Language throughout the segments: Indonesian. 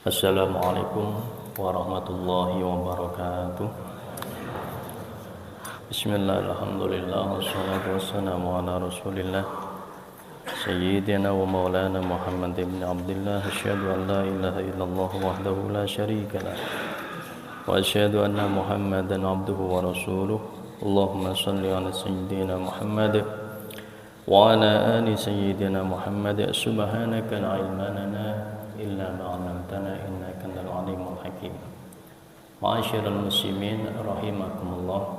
Assalamualaikum warahmatullahi wabarakatuh. Bismillah, alhamdulillah, wassalatu wassalamu ala rasulillah Sayyidina wa maulana Muhammad ibn Abdullah. Asyhadu an la ilaha illallah wahdahu la syarika lah, wa asyhadu anna Muhammadan abduhu wa rasuluh. Allahumma salli ala Sayyidina Muhammad wa ala ali Sayyidina Muhammad. Subhanaka la ilma lana illa ma 'allamtana innaka antal alimul hakim. Ma'asyiral muslimin rahimakumullah.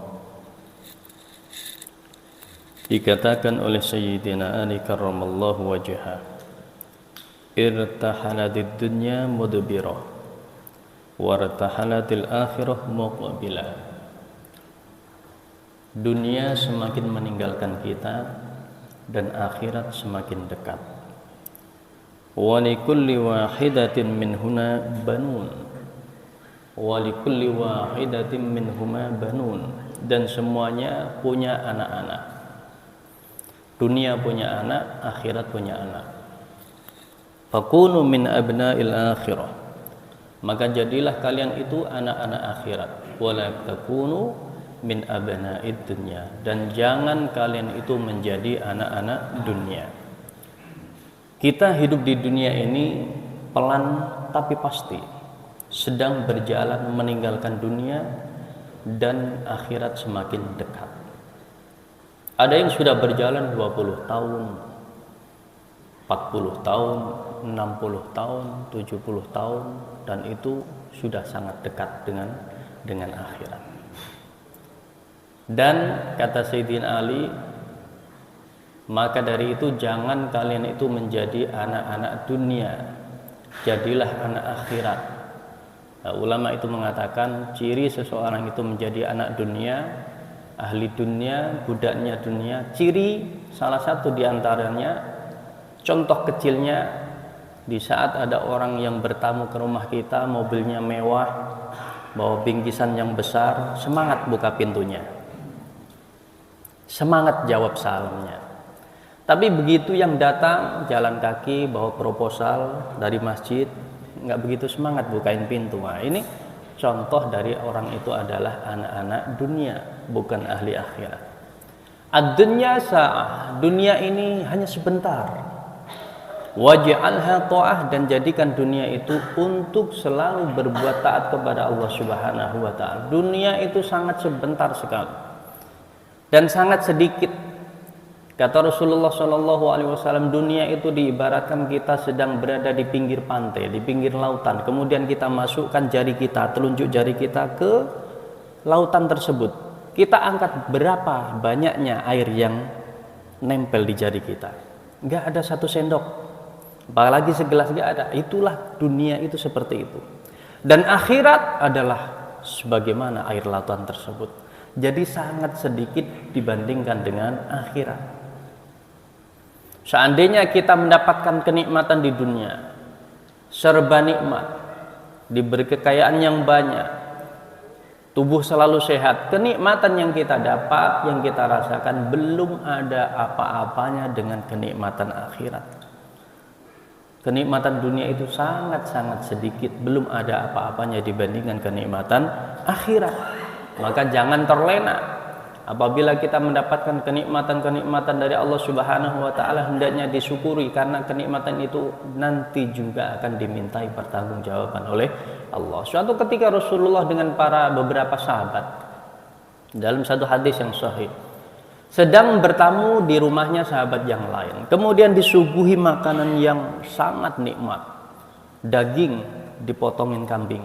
Dikatakan oleh Sayyidina Ali karramallahu wajhah, irtahalatid dunya mudbirah wartahalatil akhirah muqbilah. Dunia semakin meninggalkan kita dan akhirat semakin dekat. Walikulli wahidatin minhuna banun, walikulli wahidatin minhuma banun, dan semuanya punya anak-anak. Dunia punya anak, akhirat punya anak. Fakunu min abna'il akhirah, maka jadilah kalian itu anak-anak akhirat. Wala takunu min abna'id dunya, dan jangan kalian itu menjadi anak-anak dunia. Kita hidup di dunia ini pelan tapi pasti, sedang berjalan meninggalkan dunia dan akhirat semakin dekat. Ada yang sudah berjalan 20 tahun, 40 tahun, 60 tahun, 70 tahun, dan itu sudah sangat dekat dengan akhirat. Dan kata Sayyidina Ali, maka dari itu jangan kalian itu menjadi anak-anak dunia, jadilah anak akhirat. Nah, ulama itu mengatakan ciri seseorang itu menjadi anak dunia, ahli dunia, budaknya dunia, ciri salah satu diantaranya, contoh kecilnya, di saat ada orang yang bertamu ke rumah kita, mobilnya mewah, bawa bingkisan yang besar, semangat buka pintunya, semangat jawab salamnya. Tapi begitu yang datang jalan kaki bawa proposal dari masjid, nggak begitu semangat bukain pintu. Nah, ini contoh dari orang itu adalah anak-anak dunia, bukan ahli akhirat. Ad-dunya sa'ah, dunia ini hanya sebentar. Waj'alha ta'ah, dan jadikan dunia itu untuk selalu berbuat taat kepada Allah Subhanahu wa ta'ala. Dunia itu sangat sebentar sekali dan sangat sedikit. Kata Rasulullah SAW, dunia itu diibaratkan kita sedang berada di pinggir pantai, di pinggir lautan. Kemudian kita masukkan jari kita, telunjuk jari kita ke lautan tersebut. Kita angkat berapa banyaknya air yang nempel di jari kita. Nggak ada satu sendok, apalagi segelas nggak ada. Itulah dunia itu seperti itu. Dan akhirat adalah sebagaimana air lautan tersebut. Jadi sangat sedikit dibandingkan dengan akhirat. Seandainya kita mendapatkan kenikmatan di dunia, serba nikmat, diberi kekayaan yang banyak, tubuh selalu sehat, kenikmatan yang kita dapat, yang kita rasakan belum ada apa-apanya dengan kenikmatan akhirat. Kenikmatan dunia itu sangat-sangat sedikit, belum ada apa-apanya dibandingkan kenikmatan akhirat. Maka jangan terlena. Apabila kita mendapatkan kenikmatan-kenikmatan dari Allah Subhanahu wa ta'ala, hendaknya disyukuri, karena kenikmatan itu nanti juga akan dimintai pertanggungjawaban oleh Allah. Suatu ketika Rasulullah dengan beberapa sahabat dalam satu hadis yang sahih sedang bertamu di rumahnya sahabat yang lain. Kemudian disuguhi makanan yang sangat nikmat. Daging dipotongin kambing,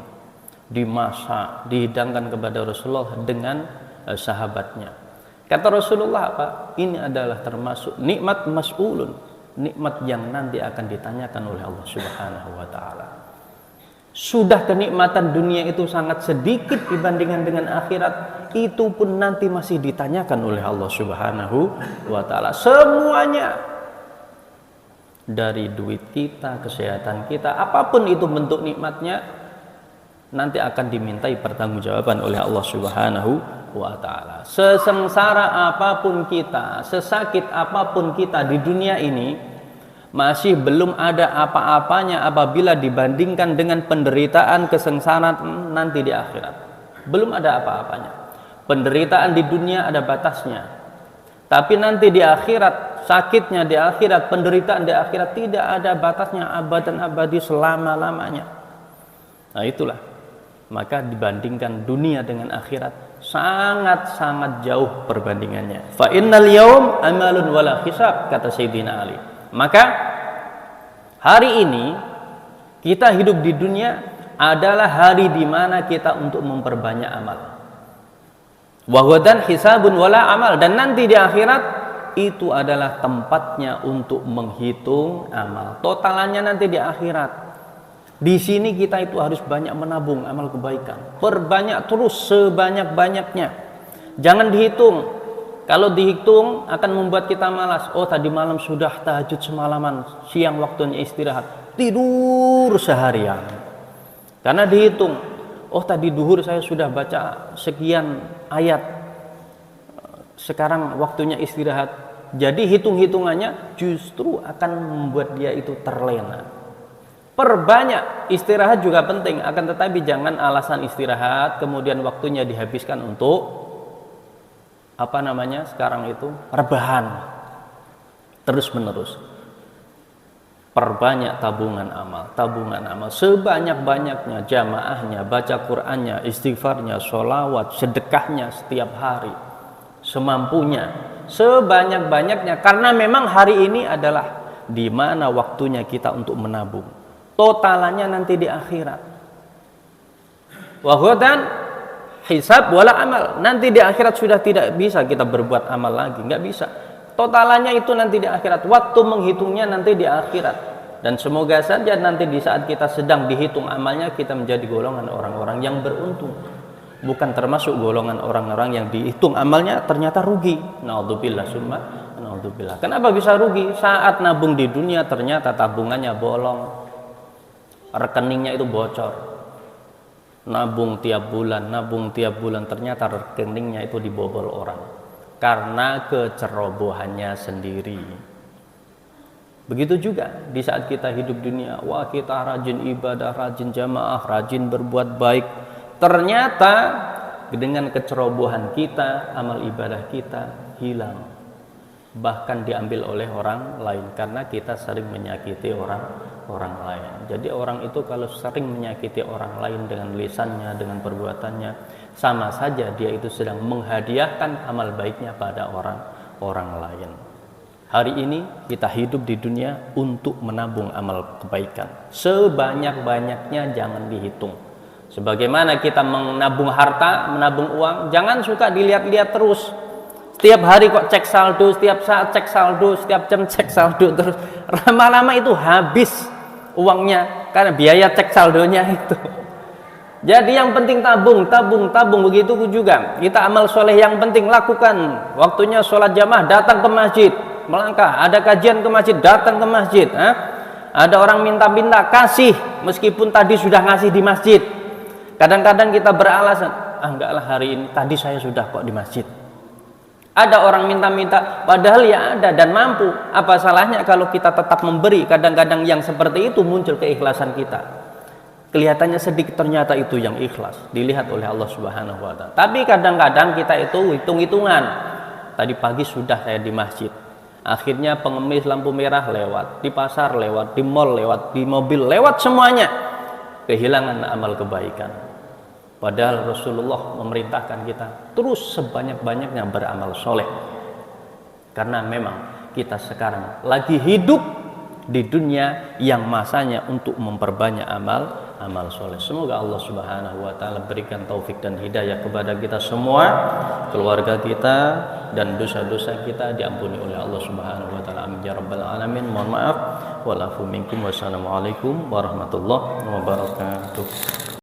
dimasak, dihidangkan kepada Rasulullah dengan sahabatnya. Kata Rasulullah apa? Ini adalah termasuk nikmat mas'ulun, nikmat yang nanti akan ditanyakan oleh Allah Subhanahu wa ta'ala. Sudah kenikmatan dunia itu sangat sedikit dibandingkan dengan akhirat, itu pun nanti masih ditanyakan oleh Allah Subhanahu wa ta'ala. Semuanya, dari duit kita, kesehatan kita, apapun itu bentuk nikmatnya, nanti akan dimintai pertanggungjawaban oleh Allah Subhanahu wa ta'ala. Sesengsara apapun kita, sesakit apapun kita di dunia ini, masih belum ada apa-apanya apabila dibandingkan dengan penderitaan kesengsaraan nanti di akhirat. Belum ada apa-apanya. Penderitaan di dunia ada batasnya, tapi nanti di akhirat, sakitnya di akhirat, penderitaan di akhirat tidak ada batasnya, abadan abadi, selama-lamanya. Nah itulah, maka dibandingkan dunia dengan akhirat sangat-sangat jauh perbandingannya. Fa innal yaum amalun wala hisab, kata Sayyidina Ali. Maka hari ini kita hidup di dunia adalah hari di mana kita untuk memperbanyak amal. Wa ghadan hisabun wala amal, dan nanti di akhirat itu adalah tempatnya untuk menghitung amal. Totalannya nanti di akhirat. Di sini kita itu harus banyak menabung amal kebaikan. Perbanyak terus sebanyak-banyaknya. Jangan dihitung. Kalau dihitung akan membuat kita malas. Oh, tadi malam sudah tahajud semalaman, siang waktunya istirahat, tidur seharian. Karena dihitung. Oh, tadi duhur saya sudah baca sekian ayat, sekarang waktunya istirahat. Jadi hitung-hitungannya justru akan membuat dia itu terlena. Perbanyak istirahat juga penting, akan tetapi jangan alasan istirahat kemudian waktunya dihabiskan untuk sekarang itu rebahan terus menerus. Perbanyak tabungan amal sebanyak-banyaknya, jamaahnya, baca Qur'annya, istighfarnya, sholawat, sedekahnya setiap hari semampunya, sebanyak-banyaknya, karena memang hari ini adalah di mana waktunya kita untuk menabung. Totalannya nanti di akhirat. Wa ghadan hisab wala amal, nanti di akhirat sudah tidak bisa kita berbuat amal lagi, nggak bisa. Totalannya itu nanti di akhirat, waktu menghitungnya nanti di akhirat. Dan semoga saja nanti di saat kita sedang dihitung amalnya, kita menjadi golongan orang-orang yang beruntung, bukan termasuk golongan orang-orang yang dihitung amalnya ternyata rugi. Naudzubillah summa naudzubillah. Kenapa bisa rugi? Saat nabung di dunia ternyata tabungannya bolong, rekeningnya itu bocor. Nabung tiap bulan ternyata rekeningnya itu dibobol orang karena kecerobohannya sendiri. Begitu juga di saat kita hidup dunia, wah kita rajin ibadah, rajin jamaah, rajin berbuat baik, ternyata dengan kecerobohan kita, amal ibadah kita hilang, bahkan diambil oleh orang lain karena kita sering menyakiti orang lain. Jadi orang itu kalau sering menyakiti orang lain dengan lisannya, dengan perbuatannya, sama saja dia itu sedang menghadiahkan amal baiknya pada orang lain. Hari ini kita hidup di dunia untuk menabung amal kebaikan. Sebanyak-banyaknya jangan dihitung. Sebagaimana kita menabung harta, menabung uang, jangan suka dilihat-lihat terus. Setiap hari kok cek saldo, setiap saat cek saldo, setiap jam cek saldo terus. Lama-lama itu habis uangnya karena biaya cek saldonya itu. Jadi yang penting tabung. Begitu juga kita amal soleh yang penting lakukan. Waktunya sholat jamaah, datang ke masjid, melangkah. Ada kajian ke masjid, datang ke masjid. Ada orang minta-minta, kasih meskipun tadi sudah ngasih di masjid. Kadang-kadang kita beralasan, enggaklah hari ini, tadi saya sudah kok di masjid. Ada orang minta-minta, padahal ya ada dan mampu. Apa salahnya kalau kita tetap memberi? Kadang-kadang yang seperti itu muncul keikhlasan kita. Kelihatannya sedikit, ternyata itu yang ikhlas. Dilihat oleh Allah Subhanahu wa Ta'ala. Tapi kadang-kadang kita itu hitung-hitungan. Tadi pagi sudah saya di masjid. Akhirnya pengemis lampu merah lewat, di pasar lewat, di mall lewat, di mobil lewat, semuanya kehilangan amal kebaikan. Padahal Rasulullah memerintahkan kita terus sebanyak-banyaknya beramal soleh. Karena memang kita sekarang lagi hidup di dunia yang masanya untuk memperbanyak amal soleh. Semoga Allah Subhanahu wa Ta'ala berikan taufik dan hidayah kepada kita semua, keluarga kita, dan dosa-dosa kita diampuni oleh Allah Subhanahu wa Ta'ala. Amin ya rabbal alamin. Mohon maaf. Walafu minkum. Wassalamualaikum warahmatullahi wabarakatuh.